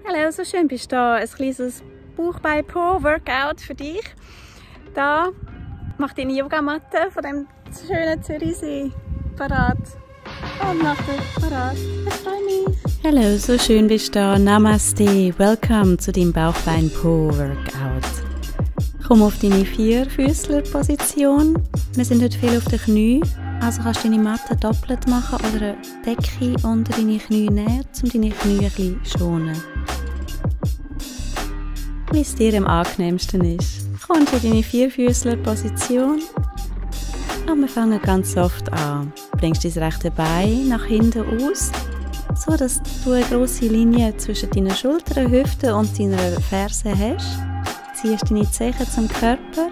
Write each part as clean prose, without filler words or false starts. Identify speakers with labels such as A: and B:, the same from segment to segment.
A: Hallo, so schön bist du da. Ein kleines Bauchbein-Pro-Workout für dich. Da mach deine Yogamatte von dem schönen Zürichsee parat. Und mach dich parat. Ich freue mich.
B: Hallo, so schön bist du da. Namaste. Welcome zu deinem Bauchbein-Pro-Workout. Komm auf deine Vierfüßler-Position. Wir sind heute viel auf den Knien. Also kannst du deine Matte doppelt machen oder eine Decke unter deine Knie nehmen, um deine Knie ein bisschen zu schonen. Wie es dir am angenehmsten ist. Kommst du in deine Vierfüßler-Position. Und wir fangen ganz soft an. Bringst dein rechte Bein nach hinten aus, so dass du eine grosse Linie zwischen deinen Schultern, Hüften und deiner Ferse hast. Ziehst deine Zehen zum Körper.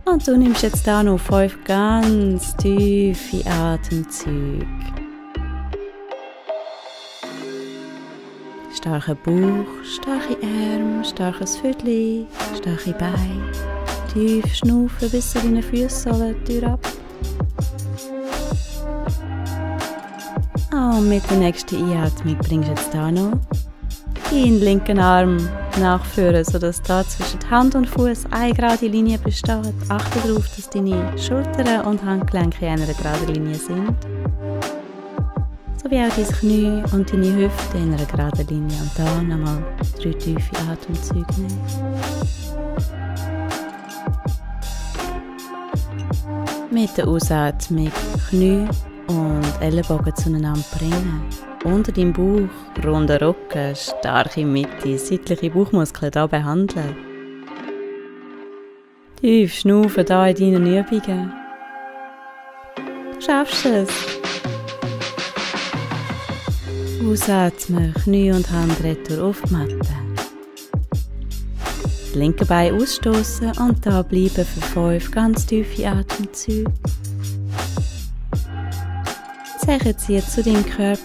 B: Und du nimmst jetzt hier noch 5 ganz tiefe Atemzüge. Starker Bauch, starke Arme, starkes Viertel, starke Beine. Tief schnaufen bis zu deinen Fußsohlen, Tür ab. Und mit der nächsten Einatmung bringst du jetzt hier noch deinen linken Arm nachführen, sodass da zwischen Hand und Fuß eine gerade Linie besteht. Achte darauf, dass deine Schultern und Handgelenke in einer geraden Linie sind. Sowie auch dein Knie und deine Hüfte in einer geraden Linie. Und da nochmal 3 tiefe Atemzüge nehmen. Mit der Ausatmung Knie und Ellenbogen zueinander bringen. Unter deinem Bauch, runder Rücken, starke Mitte, seitliche Bauchmuskeln hier behandeln. Tief schnaufen hier in deinen Übungen. Du schaffst es. Ausatmen, Knie und Hand retour auf die Matte. Das linke Bein ausstoßen und da bleiben für 5 ganz tiefe Atemzüge. Zeche zieht zu deinem Körper,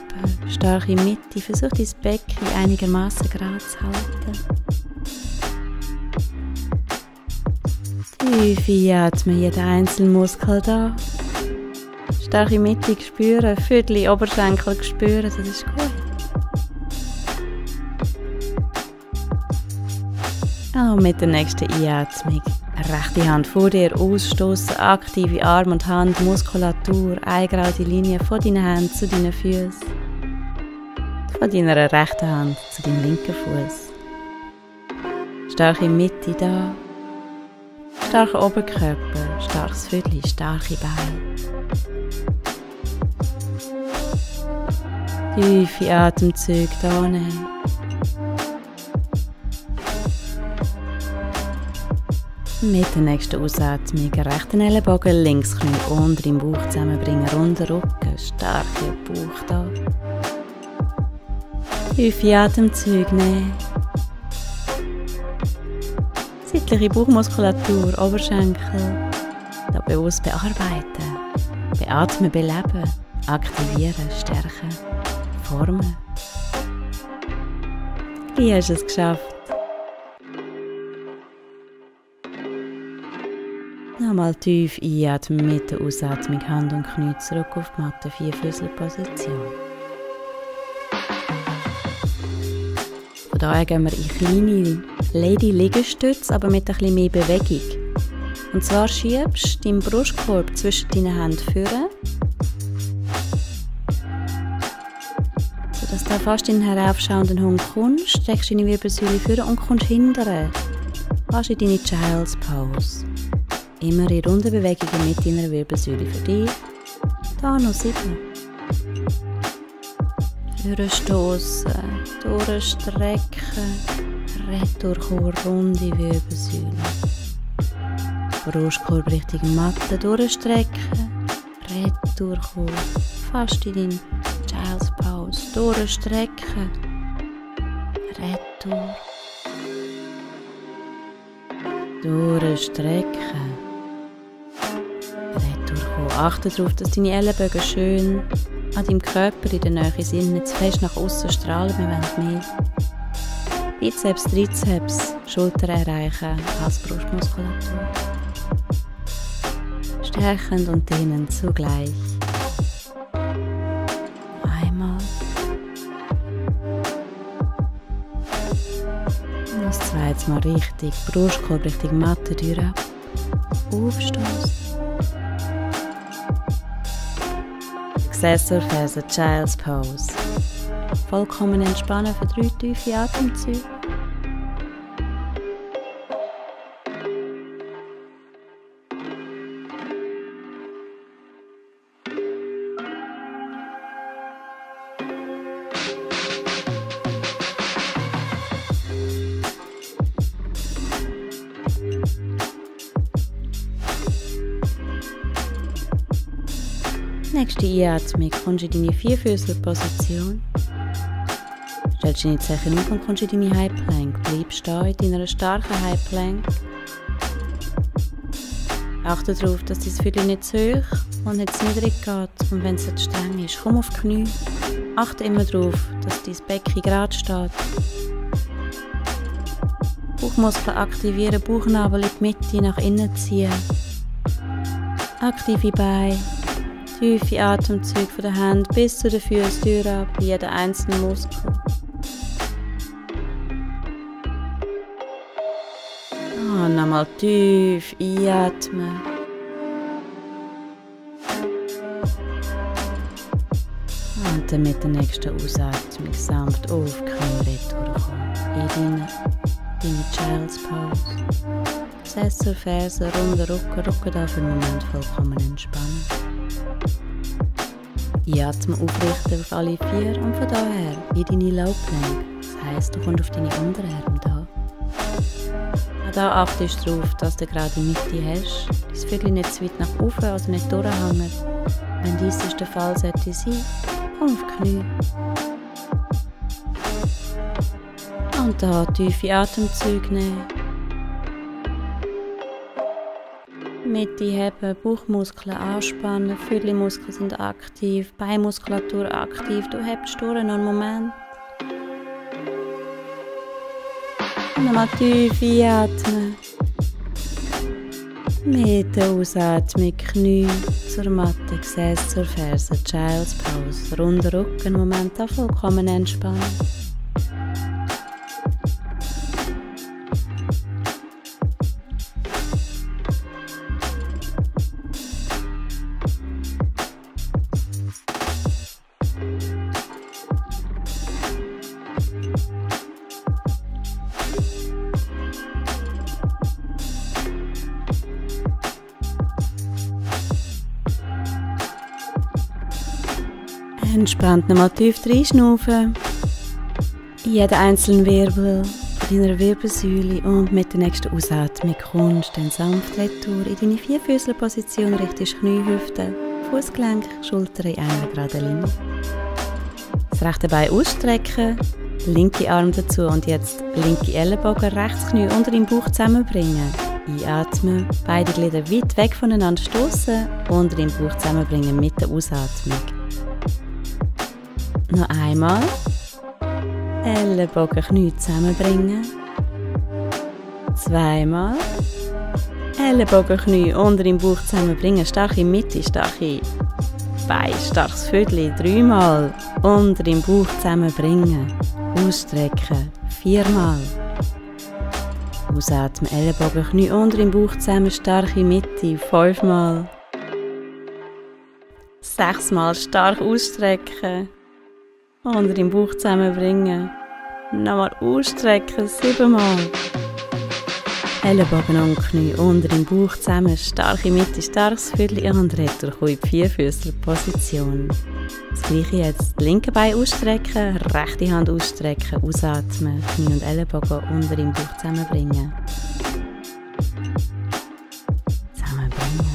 B: starke Mitte, versuch dein Becken einigermaßen gerade zu halten. Tief einatmen, jeder einzelne Muskel da. Starke Mitte spüren, Viertel Oberschenkel spüren, das ist gut. Und mit der nächsten Einatmung, rechte Hand vor dir ausstoßen, aktive Arm- und Handmuskulatur, eine gerade Linie von deinen Händen zu deinen Füßen. Von deiner rechten Hand zu deinem linken Fuß. Starke Mitte da. Starker Oberkörper, starkes Viertel, starke Beine. Tiefe Atemzüge da nehmen. Mit der nächsten Ausatmung rechten Ellenbogen, links Knie unter im Bauch zusammenbringen, runder Rücken, starker Bauch da. Tiefe Atemzüge nehmen. Seitliche Bauchmuskulatur, Oberschenkel, da bewusst bearbeiten. Beatmen, beleben, aktivieren, stärken, formen. Wie hast du es geschafft? Nochmal tief einatmen mit der Ausatmung, Hand und Knie zurück auf die Matte, Vierfüßler-Position. Von daher gehen wir in kleine Lady-Liegestütze, aber mit ein bisschen mehr Bewegung. Und zwar schiebst du deinen Brustkorb zwischen deinen Händen führen, sodass du fast in den heraufschauenden Hund kommst, streckst deine Wirbelsäule führen und kommst hinterher. Fast in deine Child's Pose. Immer in runden Bewegungen mit deiner Wirbelsäule für dich. Da noch 7. Durchstoßen, durchstrecken, retour, runde Wirbelsäule. Brustkorb Richtung Matte, durchstrecken, retour, fast in deine Child's Pose. Durchstrecken, retour, durchstrecken. Achte darauf, dass deine Ellenbögen schön an deinem Körper in der Nähe sind, nicht zu fest nach außen strahlen. Wir wollen mehr Bizeps, Trizeps, Schultern erreichen als Brustmuskulatur. Stärkend und dehnend zugleich. Einmal jetzt mal richtig, Brustkorb richtig Matte durch. Aufstoßen. Sessor, Ferse, Child's Pose. Vollkommen entspannen für 3 tiefe Atemzüge. Nächste Einatmung kommst du in deine Vierfüßlerposition. Stellst deine Zehen auf und kommst in deine High Plank. Bleib stehen in deiner starken High Plank. Achte darauf, dass dein Füßchen nicht zu hoch und nicht zu niedrig geht. Und wenn es zu streng ist, komm auf die Knie. Achte immer darauf, dass dein Becken gerade steht. Bauchmuskeln aktivieren, Bauchnabel in die Mitte nach innen ziehen. Aktive Beine. Tiefe Atemzüge von der Hand bis zu den Füßen durch ab, jeden einzelnen Muskel. Nochmal tief einatmen. Und dann mit der nächsten Ausatmung sanft auf die Knie retourkommen. In deine Child's Pose. Sessor, Ferse, runder Rücken da für den Moment vollkommen entspannen. Einatmen aufrichten auf alle 4 und von daher in deine Low Plank. Das heisst, du kommst auf deine Unterarme da. Auch da achtest du darauf, dass du gerade in der Mitte hast. Dein Füßchen nicht zu weit nach oben, also nicht durchhängen. Wenn dies der Fall sollte sein, komm auf die Knie. Und da tiefe Atemzüge nehmen. Mitte heben, Bauchmuskeln anspannen, Füßchenmuskeln sind aktiv, Beinmuskulatur aktiv, du hebst durch noch einen Moment. Und nochmal tief einatmen. Mit der Ausatmung Knie zur Matte, Gesäß zur Ferse, Child's Pose, runder Rücken, Moment da vollkommen entspannen. Entspannt nochmal tief reinschnaufen. Jeden einzelnen Wirbel von deiner Wirbelsäule und mit der nächsten Ausatmung kommst du dann sanft retour in deine Vierfüßlerposition, richtest Knie, Hüfte, Fußgelenk, Schultern in einer geraden Linie. Das rechte Bein ausstrecken, linke Arm dazu und jetzt linke Ellenbogen, rechts Knie unter dem Bauch zusammenbringen. Einatmen, beide Glieder weit weg voneinander stoßen, unter dem Bauch zusammenbringen mit der Ausatmung. Noch einmal. Ellenbogen, Knie zusammenbringen. Zweimal. Ellenbogen, Knie unter dem Bauch zusammenbringen. Starke Mitte, starke Beine, starkes Viertel. 3-mal. Unter dem Bauch zusammenbringen. Ausstrecken. 4-mal. Ausatmen. Ellenbogen, Knie unter dem Bauch zusammen. Starke Mitte. 5-mal. 6-mal. Stark ausstrecken. Unter dem Bauch zusammenbringen. Nochmal ausstrecken, 7-mal. Ellenbogen und Knie unter dem Bauch zusammen. Starke Mitte, starkes Viertel und retour in die Vierfüßlerposition. Das gleiche jetzt. Linke Bein ausstrecken, rechte Hand ausstrecken, ausatmen. Knie und Ellenbogen unter dem Bauch zusammenbringen. Zusammenbringen.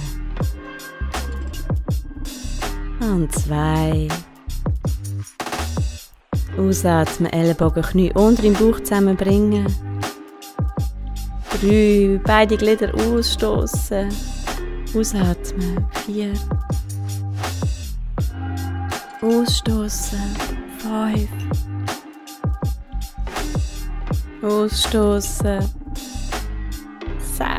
B: Und 2. Ausatmen, Ellenbogen, Knie unter dem Bauch zusammenbringen. 3, beide Glieder ausstoßen. Ausatmen, 4. Ausstoßen, 5. Ausstoßen, 6.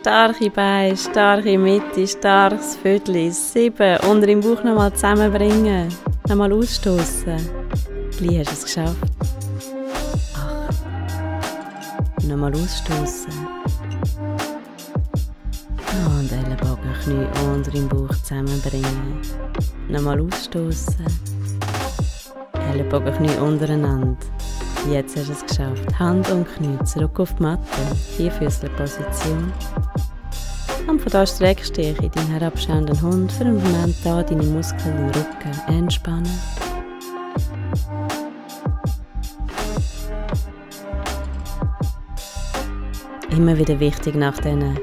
B: Starke Beine, starke Mitte, starkes Viertel. 7. Unter dem Bauch nochmal zusammenbringen. Nochmal ausstoßen. Gleich hast du es geschafft. Nochmal ausstoßen. Und Ellenbogen, Knie unter im Bauch zusammenbringen. Nochmal ausstoßen. Ellenbogen, Knie untereinander. Jetzt hast du es geschafft. Hand und Knie zurück auf die Matte. Vierfüßler-Position. Und von da streckst du dich in deinen herabschauenden Hund. Für einen Moment da deine Muskeln im Rücken entspannen. Immer wieder wichtig nach diesen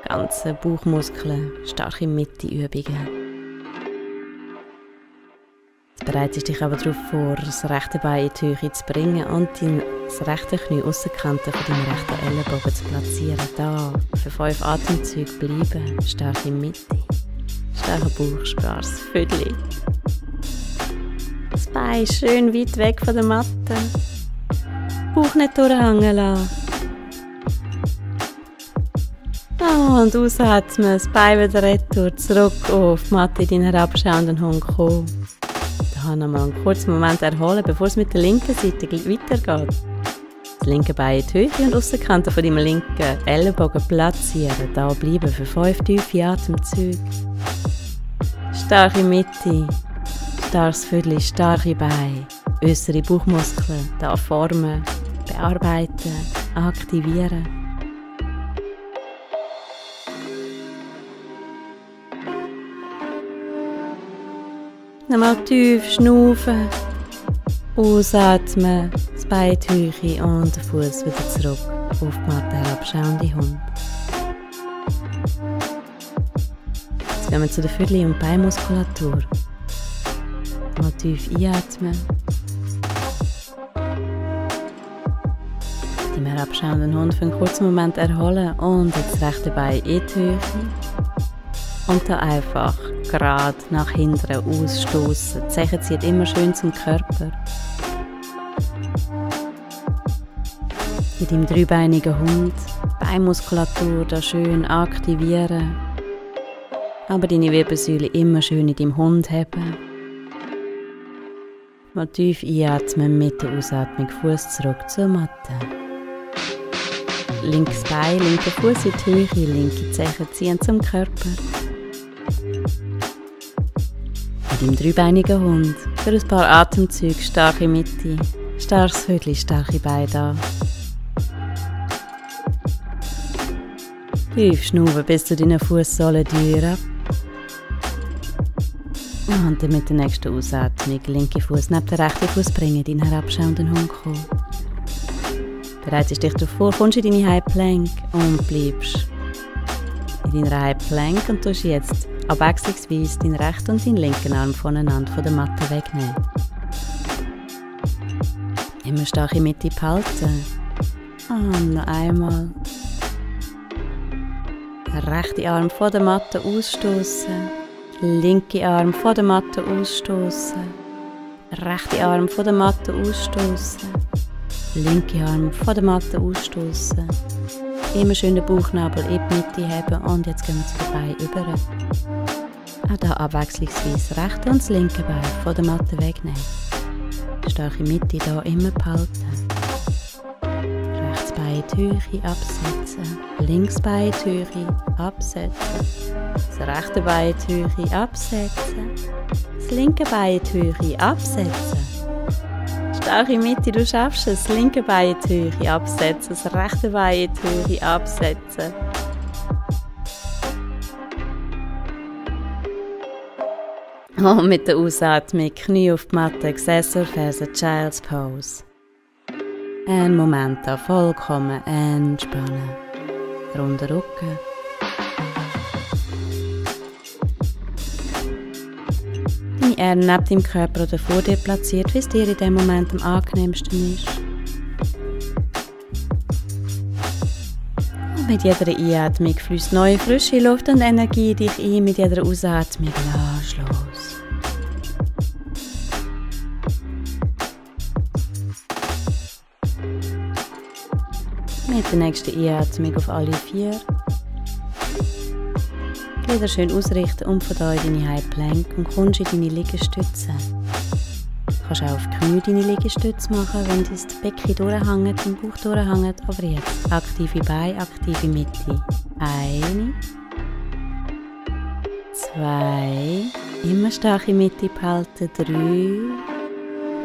B: ganzen Bauchmuskeln, starke Mitte-Übungen. Jetzt bereitest du dich aber darauf vor, das rechte Bein in die Höhe zu bringen und das rechte Knie Aussenkante von deinem rechten Ellenbogen zu platzieren. Da für 5 Atemzüge bleiben, starke Mitte, starker Bauch, spares Viertel. Das Bein schön weit weg von der Matte. Bauch nicht durchhängen lassen. Und ausatmen, das Bein wieder retour, zurück auf die Matte in deinen herabschauenden Hund kommen. Da nochmal einen kurzen Moment erholen, bevor es mit der linken Seite weitergeht. Das linke Bein in die Höhe und Aussenkante von deinem linken Ellenbogen platzieren. Da bleiben für 5 tiefe Atemzüge. Starke Mitte, starkes Viertel, starke Beine, äußere Bauchmuskeln, da formen, bearbeiten, aktivieren. Nochmal tief schnaufen, ausatmen, das Bein in die Höhe und den Fuß wieder zurück auf die Matte herabschauende Hund. Jetzt gehen wir zu der Viertel- und Beinmuskulatur. Mal tief einatmen. Die herabschauenden Hund für einen kurzen Moment erholen und jetzt das rechte Bein in die Höhe. Und dann einfach gerade nach hinten ausstoßen. Die Zeche zieht immer schön zum Körper. Mit dem dreibeinigen Hund die Beinmuskulatur da schön aktivieren. Aber deine Wirbelsäule immer schön in deinem Hund haben. Mal tief einatmen, mit der Ausatmung Fuß zurück zur Matte. Linkes Bein, linker Fuß in die Höhe, linke Zeche ziehen zum Körper. Mit dem dreibeinigen Hund für ein paar Atemzüge starke Mitte, starkes Viertel, starke Beine da. Tief schnaufen bis zu deinen Fußsohlen ab. Und dann mit der nächsten Ausatmung linke Fuß neben den rechten Fuß bringen, in den herabschauenden Hund kommen. Bereitest dich darauf vor, kommst in deine High Plank und bleibst in deiner High Plank und tust jetzt abwechslungsweise deinen rechten und deinen linken Arm voneinander von der Matte wegnehmen. Immer starke Mitte behalten. Und noch einmal. Der rechte Arm von der Matte ausstoßen. Linke Arm von der Matte ausstoßen. Rechte Arm von der Matte ausstoßen. Linke Arm von der Matte ausstoßen. Immer schön den Bauchnabel in die Mitte haben und jetzt gehen wir zu den Beinen über. Auch hier abwechslungsweise das rechte und das linke Bein von der Matte wegnehmen. Starke Mitte hier immer behalten. Rechts Bein in die Höhe absetzen. Links Bein in die Höhe absetzen. Das rechte Bein in die Höhe absetzen. Das linke Bein in die Höhe absetzen. Starke Mitte, du schaffst es. Das linke Bein in die Höhe absetzen. Das rechte Bein in die Höhe absetzen. Und mit der Ausatmung Knie auf die Matte, Gesäß auf Ferse, Child's Pose. Einen Moment da vollkommen entspannen. Runder Rücken. Deine Arme neben deinem Körper oder vor dir platziert, wie es dir in diesem Moment am angenehmsten ist. Und mit jeder Einatmung fließt neue frische Luft und Energie in dich ein. Mit jeder Ausatmung lass los. Mit der nächsten Einatmung auf alle 4. Glieder schön ausrichten und von da in deine High Plank und kommst in deine Liegestütze. kannst auch auf die Knie deine Liegestütze machen, wenn das Becken durchhängt, dein Bauch durchhängt. Aber jetzt aktive Beine, aktive Mitte. 1, 2, immer starke Mitte behalten. 3,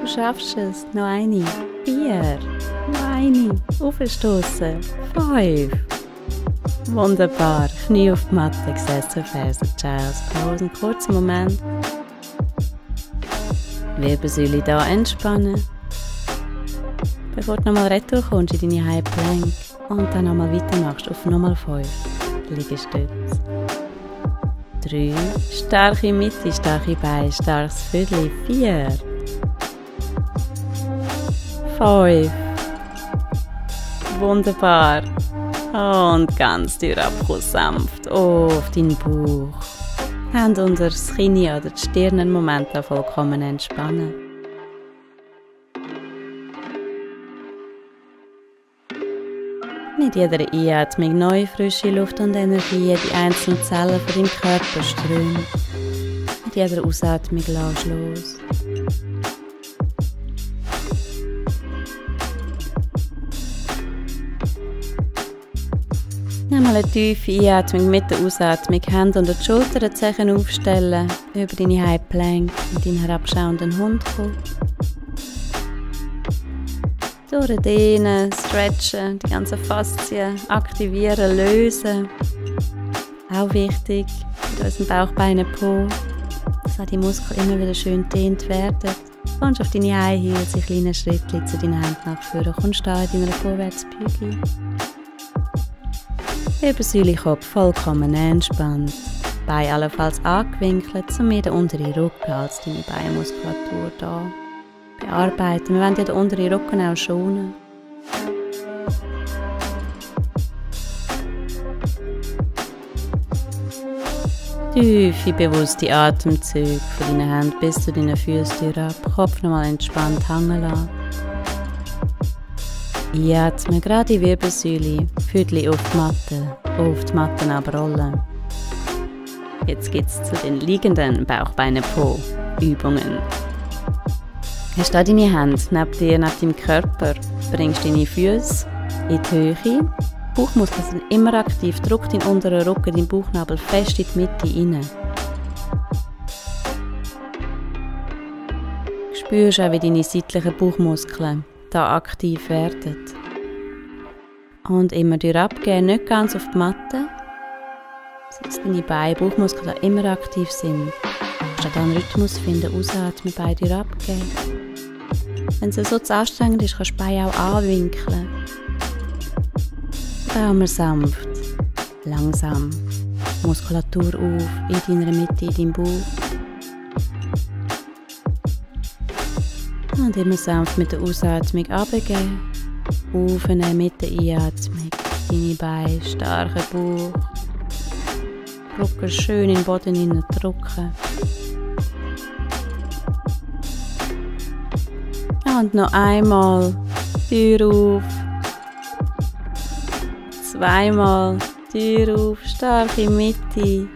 B: du schaffst es. Noch eine. 4, noch eine. Aufstoßen. 5. Wunderbar. Knie auf die Matte, Gesäß zur Ferse, Child's Pose. Einen kurzen Moment. Wirbelsäule hier entspannen. Bevor du nochmal retour kommst in deine High Plank und dann nochmal weitermachst auf nochmal 5 Liegestütze. 3, starke Mitte, starke Beine, starkes Viertel. 4, 5, wunderbar. Und ganz tief abkommen, sanft auf deinen Bauch. Hände unter das Kinn oder die Stirn einen Moment vollkommen entspannen. Mit jeder Einatmung neue frische Luft und Energie in die einzelnen Zellen von deinem Körper strömen. Mit jeder Ausatmung lass los. Nimm mal eine tiefe Einatmung mit der Ausatmung. Hände unter die Schultern, Zehen aufstellen, über deine High Plank und deinen herabschauenden Hund kommen. Durchdehnen, stretchen, die ganzen Faszien aktivieren, lösen. Auch wichtig mit unserem Bauchbeinen Po, dass auch die Muskeln immer wieder schön dehnt werden. Du kommst auf deine High Heels in kleinen Schritten zu deinen Händen nach vorne. Kommst da in deiner Vorwärtsbeuge. Wirbelsäule Kopf vollkommen entspannt. Beine allenfalls angewinkelt, um mehr den unteren Rücken als deine Beinmuskulatur da bearbeiten. Wir wollen ja den unteren Rücken auch schonen. Tiefe, bewusste Atemzüge von deinen Händen bis zu deinen Füßen herab. Kopf nochmal entspannt hängen lassen. Einatmen, gerade die Wirbelsäule, Füße auf die Matte abrollen. Jetzt geht es zu den liegenden Bauchbeine-Po-Übungen. Hast du deine Hände neben dir, neben deinem Körper, bringst deine Füße in die Höhe. Bauchmuskeln sind immer aktiv, drück deinen unteren Rücken, deinen Bauchnabel fest in die Mitte rein. Spürst auch, wie deine seitlichen Bauchmuskeln hier aktiv werden. Und immer abgeben, nicht ganz auf die Matte, sodass deine Beine, Bauchmuskeln hier immer aktiv sind. Du kannst einen Rhythmus finden, ausatmen, Beine abgeben. Wenn es so zu anstrengend ist, kannst du die Beine auch anwinkeln. Bauen wir sanft, langsam, Muskulatur auf, in deiner Mitte, in deinem Bauch. Und immer sanft mit der Ausatmung runtergehen. Aufnehmen mit der Einatmung. Deine Beine, starker Bauch. Rücken schön in den Boden hineindrücken. Und noch einmal. Tür auf. Zweimal. Tür auf. Starke Mitte.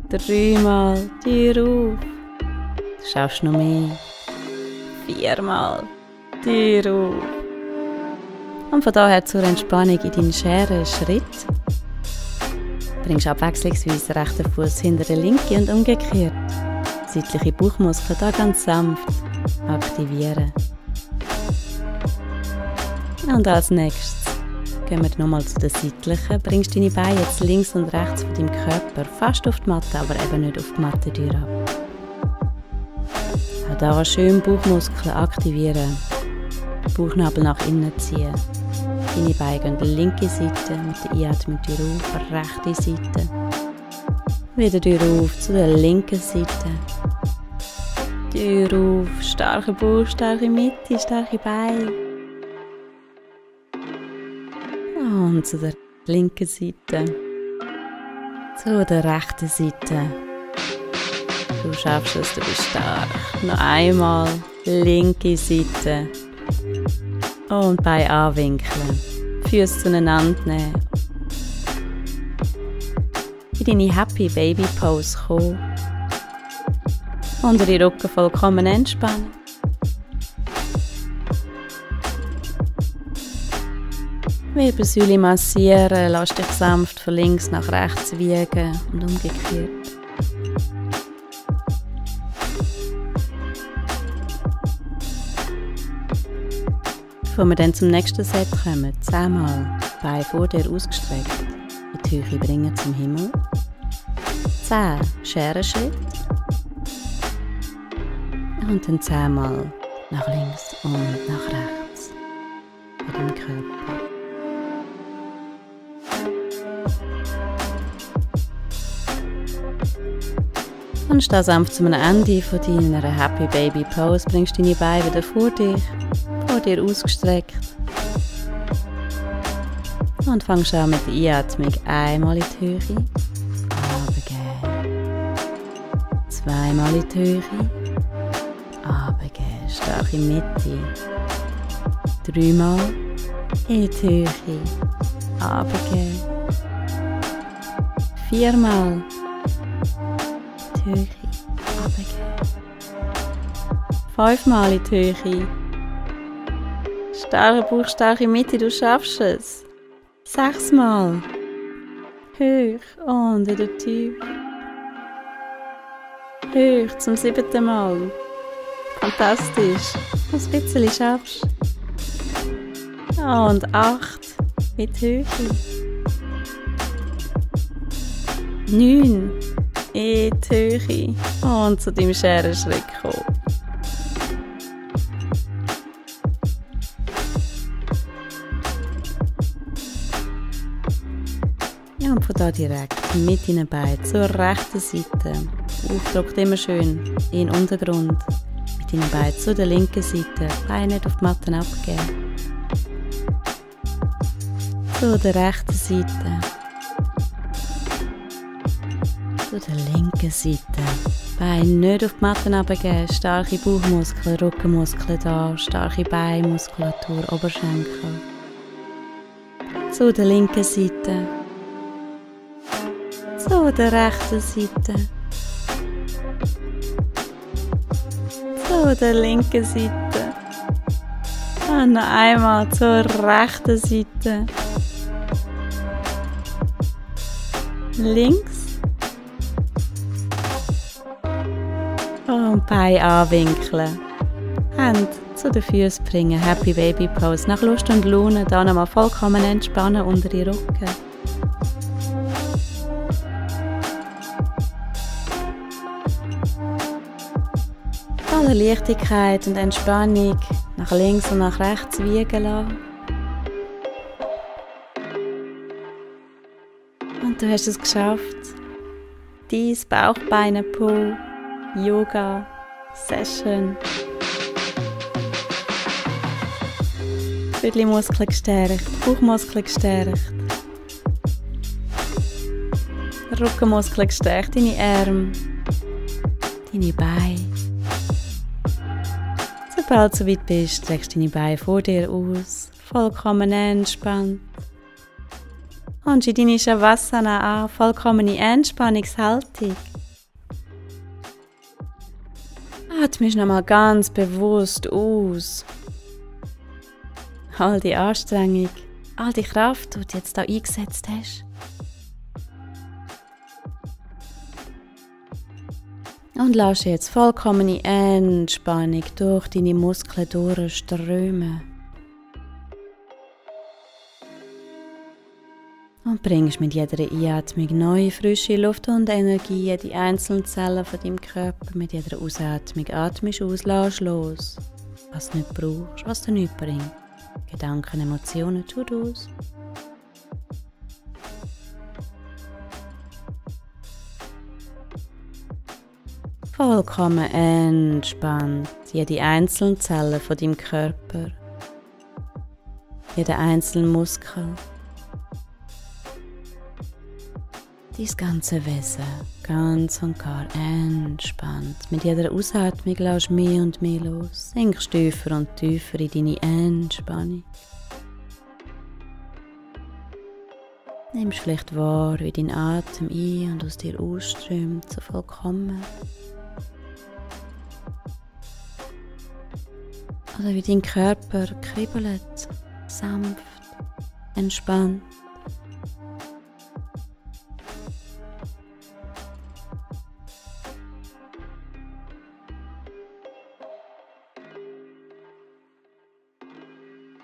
B: 3-mal. Tür auf. Du schaffst noch mehr. 4-mal. Tür auf. Und von daher zur Entspannung in deinen schweren Schritt. Bringst abwechslungsweise den rechten Fuß hinter den linken und umgekehrt. Seitliche Bauchmuskeln hier ganz sanft aktivieren. Und als nächstes gehen wir nochmal zu den seitlichen. Bringst deine Beine jetzt links und rechts von deinem Körper fast auf die Matte, aber eben nicht auf die Matte ab. Auch hier schön Bauchmuskeln aktivieren. Bauchnabel nach innen ziehen. Deine Beine gehen die linke Seite mit der Einatmung auf, rechte Seite. Wieder Tür auf zu der linken Seite. Tür auf, starke Bauch, starke Mitte, starke Beine. Und zu der linken Seite. Zu der rechten Seite. Du schaffst es, du bist stark. Noch einmal, linke Seite. Und Beine anwinkeln. Füße zueinander nehmen. In deine Happy Baby Pose kommen. Untere Rücken vollkommen entspannen. Wirbelsäule massieren, lass dich sanft von links nach rechts wiegen und umgekehrt. Bevor wir dann zum nächsten Set kommen, 10-mal Beine vor dir ausgestreckt, in die Höhe bringen zum Himmel. 10 Scherenschritt. Und dann 10-mal nach links und nach rechts bei deinem Körper. Und steh sanft zu einem Ende von deiner Happy Baby Pose, bringst deine Beine wieder vor dir ausgestreckt. Und fangst an mit der Einatmung einmal in die Höhe, runtergehen. Zweimal in die Höhe, runtergehen, starke Mitte. 3-mal in die Höhe, runtergehen. 4-mal in die Höhe, runtergehen. 5-mal in die Höhe. Starke Bauch, starke Mitte, du schaffst es. 6-mal. Hoch und wieder tief. Hoch zum 7. Mal. Fantastisch. Ein bisschen schaffst. Und 8 mit Höhe. 9 in die Höhe. Und zu deinem Scherenschritt kommen. Und von da direkt mit deinen Beinen zur rechten Seite. Aufdruckt immer schön in den Untergrund. Mit deinen Beinen zu der linken Seite. Beine nicht auf die Matte abgeben. Zu der rechten Seite. Zu der linken Seite. Beine nicht auf die Matte abgeben. Starke Bauchmuskeln, Rückenmuskeln da. Starke Beinmuskulatur, Oberschenkel. Zu der linken Seite. Zu der rechten Seite. Zu der linken Seite. Und noch einmal zur rechten Seite. Links. Und Beine anwinkeln. Hände zu den Füßen bringen. Happy Baby Pose. Nach Lust und Laune. Da nochmal vollkommen entspannen unter die Rücken. Alle Leichtigkeit und Entspannung nach links und nach rechts wiegen lassen. Und du hast es geschafft. Dein Bauchbeine-Po-Yoga-Session. Muskeln gestärkt, Bauchmuskeln gestärkt. Rückenmuskeln gestärkt, deine Arme, deine Beine. Sobald du so weit bist, streckst du deine Beine vor dir aus, vollkommen entspannt. Und in deine Shavasana an, vollkommene Entspannungshaltung. Atmest nochmal ganz bewusst aus. All die Anstrengung, all die Kraft, die du jetzt hier eingesetzt hast. Und lass jetzt vollkommene Entspannung durch deine Muskeln durchströmen. Und bringst mit jeder Einatmung neue, frische Luft und Energie in die einzelnen Zellen von deinem Körper. Mit jeder Ausatmung atmest du aus, lass los. Was du nicht brauchst, was dir nicht bringt. Gedanken, Emotionen, tut aus. Vollkommen entspannt, jede einzelne Zelle von deinem Körper, jeder einzelne Muskel, dein ganze Wesen, ganz und gar entspannt. Mit jeder Ausatmung lässt du mehr und mehr los, sinkst tiefer und tiefer in deine Entspannung. Nimmst vielleicht wahr, wie dein Atem ein- und aus dir ausströmt, so vollkommen. Oder wie dein Körper kribbelt, sanft, entspannt.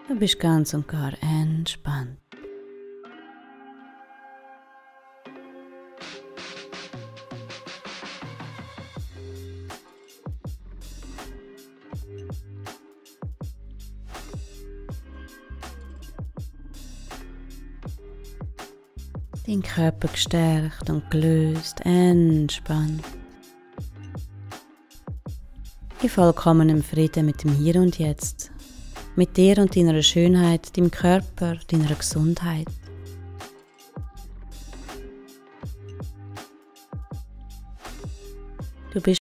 B: Du bist ganz und gar entspannt. Dein Körper gestärkt und gelöst, entspannt. In vollkommenem Frieden mit dem Hier und Jetzt. Mit dir und deiner Schönheit, deinem Körper, deiner Gesundheit. Du bist